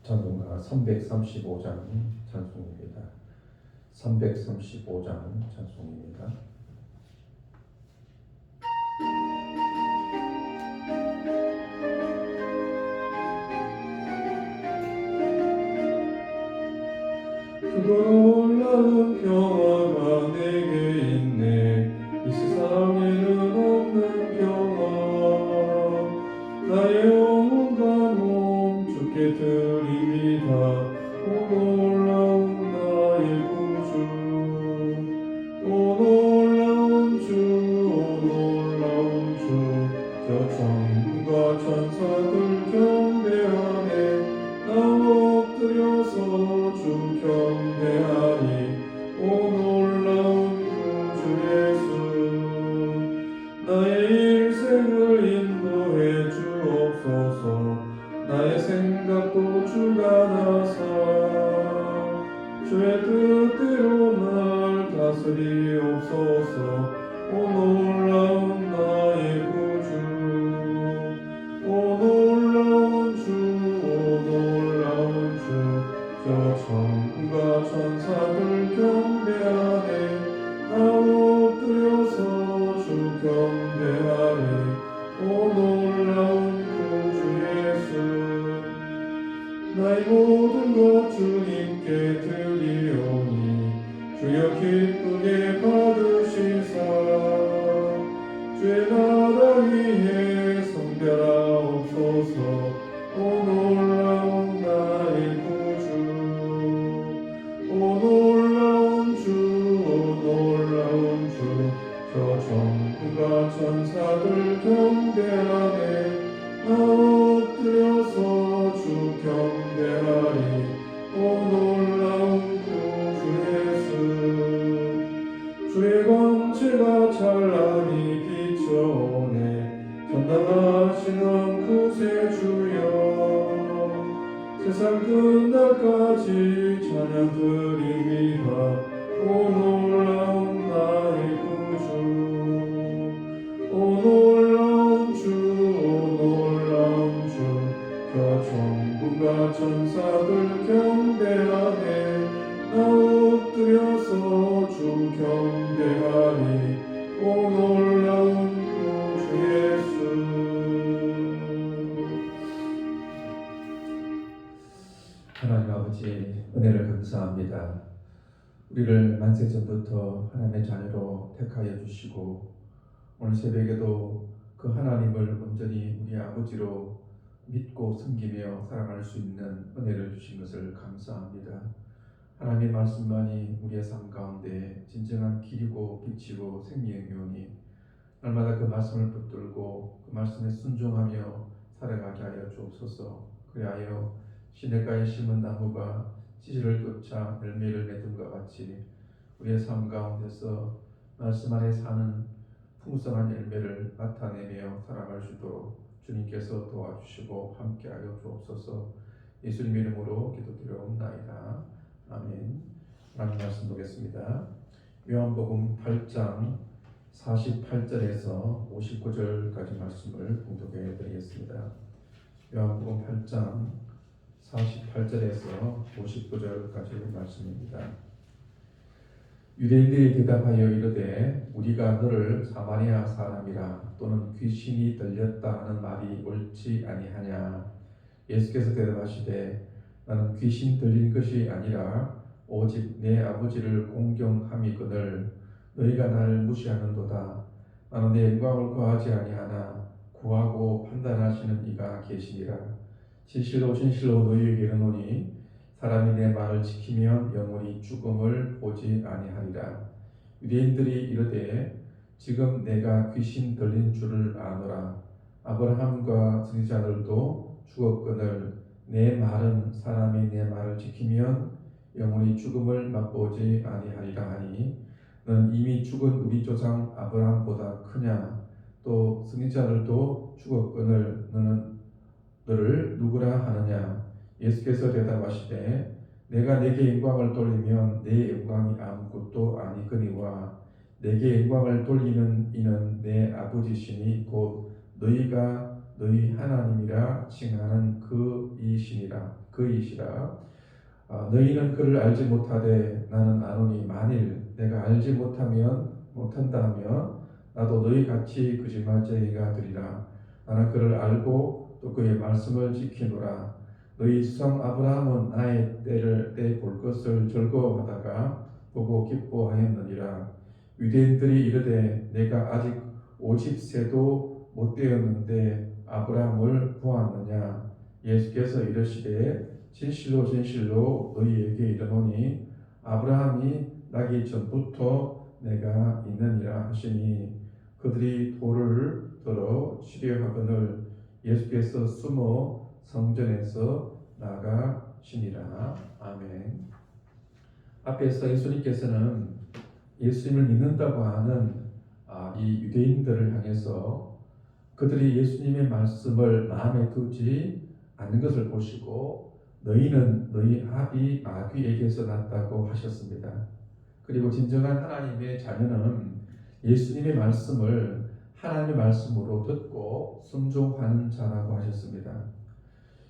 찬송가 335장 찬송입니다. 335장 찬송입니다. 그 놀라운 평화가 내게 있네. 이 세상에는 없는 평화. 나의 영혼과 몸 주께 드립니다. 오 놀라운 나의 구주, 오 놀라운 주, 오 놀라운 주. 저 천군과 천사들 경배하네. 나 엎드려서 주 경배하니. 오 놀라운 구주 예수. 나의 일생을 인도해 주옵소서. 나의 생각도 주가 나사 주의 뜻대로 날 다스리옵소서. 오 놀라운 나의 구주, 오 놀라운 주, 오 놀라운 주. 저 천군과 천사들 경배하네. 나 엎드려서 주 경배하니. 오 놀라운 구주 예수. 나의 모든 것 주님께 드리오니. 주여 기쁘게 받으시사 주의 나라 위에 성별하옵소서. 오 놀라운 나의 구주, 오 놀라운 주, 오 놀라운 주. 저 천군과 천사들 경배하네. 나 엎드려서 주 경배하리. 오 놀라운 구주 예수. 주의 광채가 찬란히 비춰오네. 전능하시는 구세주여, 세상 끝날까지 찬양 드립니다. 오 놀라운 나의 구주, 오 놀라운 주, 오 놀라운 주. 저 천군과 천사들 경배하네. 나 엎드려서 주 경배하니. 오 놀라운 구주 예수. 하나님 아버지, 은혜를 감사합니다. 우리를 만세전부터 하나님의 자녀로 택하여 주시고 오늘 새벽에도 그 하나님을 온전히 우리 아버지로 믿고 섬기며 살아갈 수 있는 은혜를 주신 것을 감사합니다. 하나님의 말씀만이 우리의 삶 가운데 진정한 길이고 빛이고 생명이오니 날마다 그 말씀을 붙들고 그 말씀에 순종하며 살아가게 하여 주옵소서. 그리하여 시냇가에 심은 나무가 지지를 쫓아 열매를 맺음과 같이 우리의 삶 가운데서 말씀 안에 사는 풍성한 열매를 나타내며 살아갈 수 있도록 주님께서 도와주시고 함께하여 주옵소서. 예수님의 이름으로 기도드려옵나이다. 아멘. 하나님 말씀 보겠습니다. 요한복음 8장 48절에서 59절까지 말씀을 봉독해 드리겠습니다. 요한복음 8장 48절에서 59절까지 말씀입니다. 유대인들이 대답하여 이르되 우리가 너를 사마리아 사람이라 또는 귀신이 들렸다 하는 말이 옳지 아니하냐. 예수께서 대답하시되 나는 귀신 들린 것이 아니라 오직 내 아버지를 공경함이거늘 너희가 나를 무시하는도다. 나는 내 영광을 구하지 아니하나 구하고 판단하시는 이가 계시니라. 진실로 진실로 너희에게 이르노니 사람이 내 말을 지키면 영원히 죽음을 보지 아니하리라. 유대인들이 이르되 지금 내가 귀신 들린 줄을 아노라. 아브라함과 선지자들도 죽었거늘 내 말은 사람이 내 말을 지키면 영원히 죽음을 맛보지 아니하리라 하니 너는 이미 죽은 우리 조상 아브라함보다 크냐. 또 선지자들도 죽었거늘 너를 누구라 하느냐. 예수께서 대답하시되 내가 내게 영광을 돌리면 내 영광이 아무것도 아니거니와 내게 영광을 돌리는 이는 내 아버지시니 곧 너희가 너희 하나님이라 칭하는 그 이시니라. 그이시라. 너희는 그를 알지 못하되 나는 아노니 만일 내가 알지 못한다 하면 나도 너희 같이 거짓말쟁이가 되리라. 나는 그를 알고 또 그의 말씀을 지키노라. 너희 조상 아브라함은 나의 때를 볼 것을 즐거워하다가 보고 기뻐하였느니라. 유대인들이 이르되 내가 아직 50세도 못 되었는데 아브라함을 보았느냐. 예수께서 이르시되 진실로 진실로 너희에게 이르노니 아브라함이 나기 전부터 내가 있느니라 하시니 그들이 돌을 들어 치려 하거늘 예수께서 숨어 성전에서 나가시니라. 아멘. 앞에서 예수님께서는 예수님을 믿는다고 하는 이 유대인들을 향해서 그들이 예수님의 말씀을 마음에 두지 않는 것을 보시고 너희는 너희 아비 마귀에게서 났다고 하셨습니다. 그리고 진정한 하나님의 자녀는 예수님의 말씀을 하나님의 말씀으로 듣고 순종하는 자라고 하셨습니다.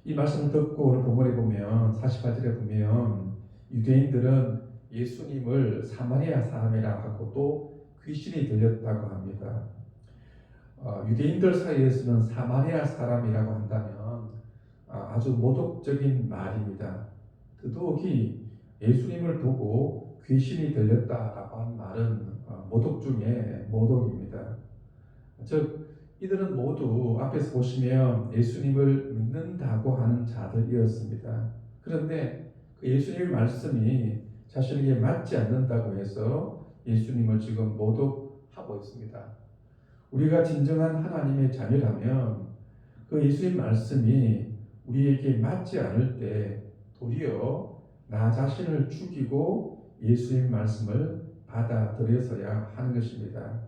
이 말씀을 듣고 오늘 본문에 보면 48절에 보면 유대인들은 예수님을 사마리아 사람이라 하고 또 귀신이 들렸다고 합니다. 유대인들 사이에서는 사마리아 사람이라고 한다면 아주 모독적인 말입니다. 더더욱이 예수님을 보고 귀신이 들렸다라고 한 말은 모독 중에 모독입니다. 즉 이들은 모두 앞에서 보시면 예수님을 믿는다고 하는 자들이었습니다. 그런데 그 예수님의 말씀이 자신에게 맞지 않는다고 해서 예수님을 지금 모독하고 있습니다. 우리가 진정한 하나님의 자녀라면 그 예수님 말씀이 우리에게 맞지 않을 때 도리어 나 자신을 죽이고 예수님 말씀을 받아들여서야 하는 것입니다.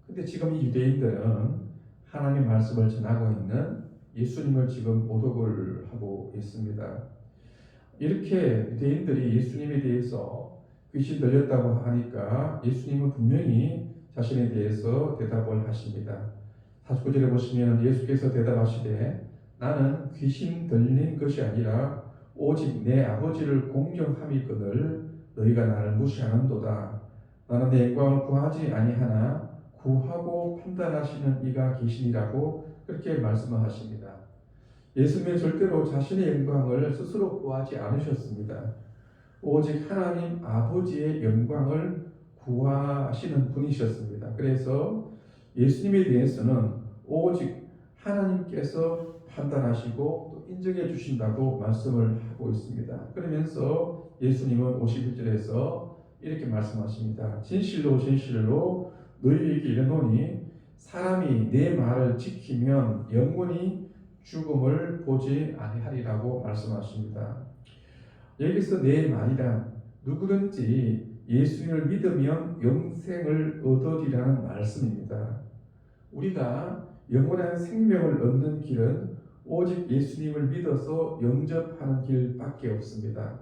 근데 지금 이 유대인들은 하나님의 말씀을 전하고 있는 예수님을 지금 모독을 하고 있습니다. 이렇게 유대인들이 예수님에 대해서 귀신 들렸다고 하니까 예수님은 분명히 자신에 대해서 대답을 하십니다. 49절에 보시면 예수께서 대답하시되 나는 귀신 들린 것이 아니라 오직 내 아버지를 공경함이거늘 너희가 나를 무시하는도다. 나는 내 영광을 구하지 아니하나 구하고 판단하시는 이가 계시니라고 그렇게 말씀을 하십니다. 예수님은 절대로 자신의 영광을 스스로 구하지 않으셨습니다. 오직 하나님 아버지의 영광을 구하시는 분이셨습니다. 그래서 예수님에 대해서는 오직 하나님께서 판단하시고 또 인정해 주신다고 말씀을 하고 있습니다. 그러면서 예수님은 51절에서 이렇게 말씀하십니다. 진실로 진실로 너희에게 이르노니 사람이 내 말을 지키면 영원히 죽음을 보지 아니하리라고 말씀하십니다. 여기서 내 말이란 누구든지 예수님을 믿으면 영생을 얻으리라는 말씀입니다. 우리가 영원한 생명을 얻는 길은 오직 예수님을 믿어서 영접하는 길밖에 없습니다.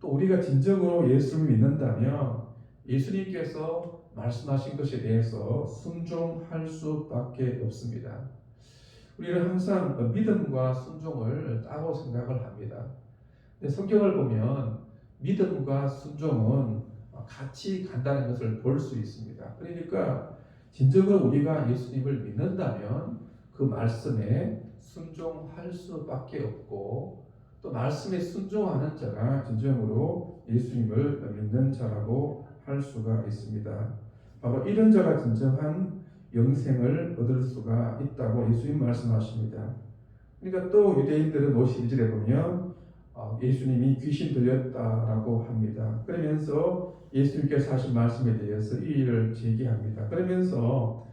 또 우리가 진정으로 예수를 믿는다면 예수님께서 말씀하신 것에 대해서 순종할 수밖에 없습니다. 우리는 항상 믿음과 순종을 따로 생각을 합니다. 근데 성경을 보면 믿음과 순종은 같이 간다는 것을 볼 수 있습니다. 그러니까 진정으로 우리가 예수님을 믿는다면 그 말씀에 순종할 수밖에 없고 또 말씀에 순종하는 자가 진정으로 예수님을 믿는 자라고 할 수가 있습니다. 바로 이런 자가 진정한 영생을 얻을 수가 있다고 예수님 말씀하십니다. 그러니까 또 유대인들은 52절에 보면 예수님이 귀신 들렸다라고 합니다. 그러면서 예수님께서 하신 말씀에 대해서 이의를 제기합니다. 그러면서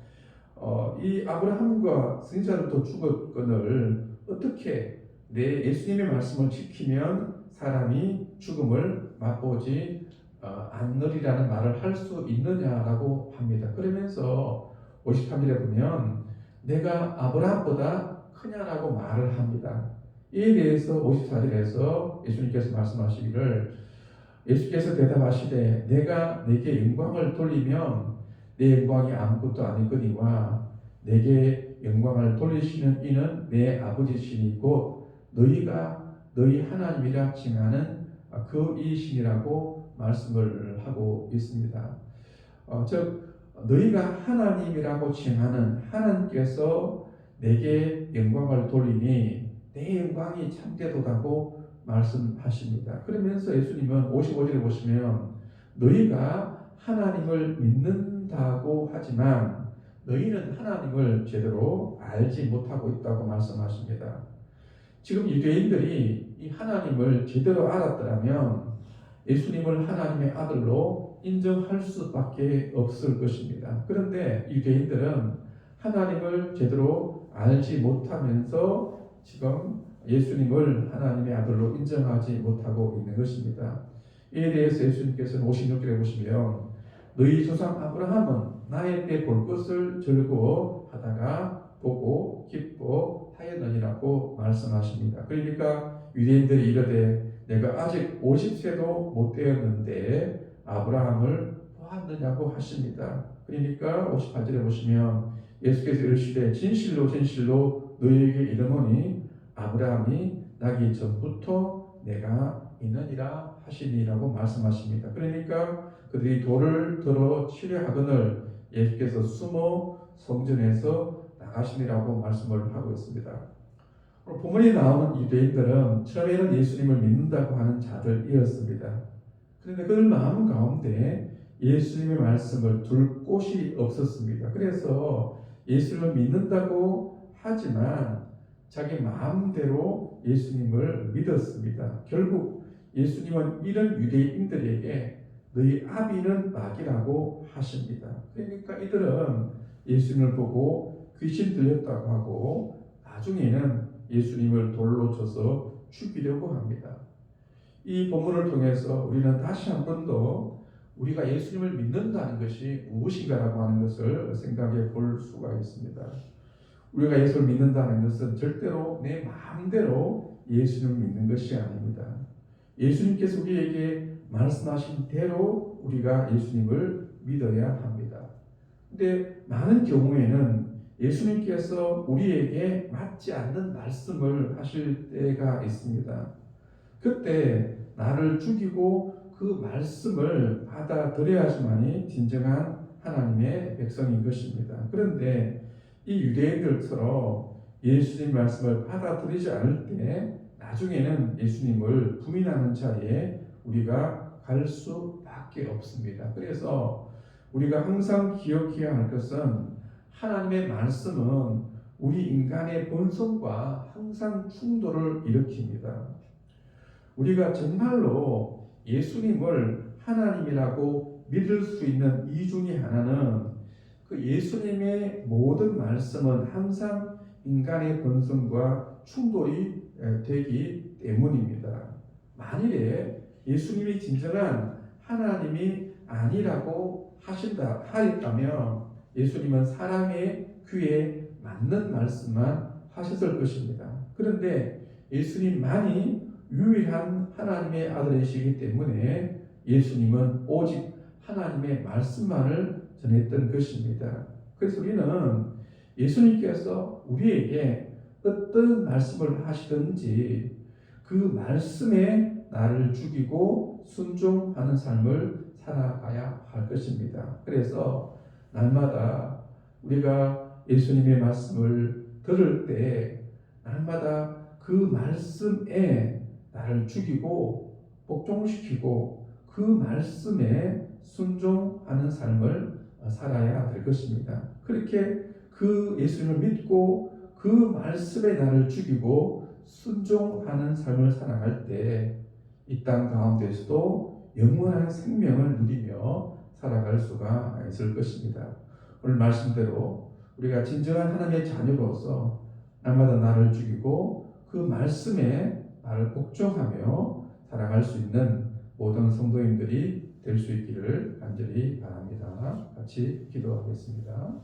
이 아브라함과 선지자들도 죽었거늘 어떻게 내 예수님의 말씀을 지키면 사람이 죽음을 맛보지 않으리라는 말을 할 수 있느냐라고 합니다. 그러면서 53절에 보면 내가 아브라함보다 크냐라고 말을 합니다. 이에 대해서 54절에서 예수님께서 말씀하시기를 예수께서 대답하시되 내가 내게 영광을 돌리면 내 영광이 아무것도 아니거니와 내게 영광을 돌리시는 이는 내 아버지시니 곧 너희가 너희 하나님이라 칭하는 그 이신이라고 말씀을 하고 있습니다. 즉 너희가 하나님이라고 칭하는 하나님께서 내게 영광을 돌리니 내 영광이 참되도다고 말씀하십니다. 그러면서 예수님은 55절에 보시면 너희가 하나님을 믿는다고 하지만 너희는 하나님을 제대로 알지 못하고 있다고 말씀하십니다. 지금 유대인들이 이 하나님을 제대로 알았더라면 예수님을 하나님의 아들로 인정할 수밖에 없을 것입니다. 그런데 유대인들은 하나님을 제대로 알지 못하면서 지금 예수님을 하나님의 아들로 인정하지 못하고 있는 것입니다. 이에 대해서 예수님께서는 56절에 보시면 너희 조상 아브라함은 나의 때 볼 것을 즐거워하다가 보고 기뻐하였느니라고 말씀하십니다. 그러니까 유대인들이 이르되 내가 아직 50세도 못 되었는데 아브라함을 보았느냐고 하십니다. 그러니까 58절에 보시면 예수께서 이르시되 진실로 진실로 너희에게 이르노니 아브라함이 나기 전부터 내가 있느니라 하시니라고 말씀하십니다. 그러니까 그들이 돌을 들어 치려 하거늘 예수께서 숨어 성전에서 나가시니라고 말씀을 하고 있습니다. 본문에 나오는 유대인들은 처음에는 예수님을 믿는다고 하는 자들이었습니다. 그런데 그들 마음 가운데 예수님의 말씀을 둘 곳이 없었습니다. 그래서 예수님을 믿는다고 하지만 자기 마음대로 예수님을 믿었습니다. 결국 예수님은 이런 유대인들에게 너희 아비는 마귀라고 하십니다. 그러니까 이들은 예수님을 보고 귀신 들렸다고 하고 나중에는 예수님을 돌로 쳐서 죽이려고 합니다. 이 본문을 통해서 우리는 다시 한 번 더 우리가 예수님을 믿는다는 것이 무엇인가라고 하는 것을 생각해 볼 수가 있습니다. 우리가 예수를 믿는다는 것은 절대로 내 마음대로 예수님을 믿는 것이 아닙니다. 예수님께서 우리에게 말씀하신 대로 우리가 예수님을 믿어야 합니다. 근데 많은 경우에는 예수님께서 우리에게 맞지 않는 말씀을 하실 때가 있습니다. 그때 나를 죽이고 그 말씀을 받아들여야지만이 진정한 하나님의 백성인 것입니다. 그런데 이 유대인들처럼 예수님 말씀을 받아들이지 않을 때 나중에는 예수님을 부인하는 자리에 우리가 갈 수밖에 없습니다. 그래서 우리가 항상 기억해야 할 것은 하나님의 말씀은 우리 인간의 본성과 항상 충돌을 일으킵니다. 우리가 정말로 예수님을 하나님이라고 믿을 수 있는 이유 중에 하나는 그 예수님의 모든 말씀은 항상 인간의 본성과 충돌이 되기 때문입니다. 만일에 예수님이 진정한 하나님이 아니라고 하였다면 예수님은 사람의 귀에 맞는 말씀만 하셨을 것입니다. 그런데 예수님만이 유일한 하나님의 아들이시기 때문에 예수님은 오직 하나님의 말씀만을 전했던 것입니다. 그래서 우리는 예수님께서 우리에게 어떤 말씀을 하시든지 그 말씀에 나를 죽이고 순종하는 삶을 살아가야 할 것입니다. 그래서 날마다 우리가 예수님의 말씀을 들을 때 날마다 그 말씀에 나를 죽이고 복종시키고 그 말씀에 순종하는 삶을 살아야 될 것입니다. 그렇게 그 예수님을 믿고 그 말씀에 나를 죽이고 순종하는 삶을 살아갈 때 이 땅 가운데서도 영원한 생명을 누리며 살아갈 수가 있을 것입니다. 오늘 말씀대로 우리가 진정한 하나님의 자녀로서 날마다 나를 죽이고 그 말씀에 나를 복종하며 살아갈 수 있는 모든 성도님들이 될 수 있기를 간절히 바랍니다. 같이 기도하겠습니다.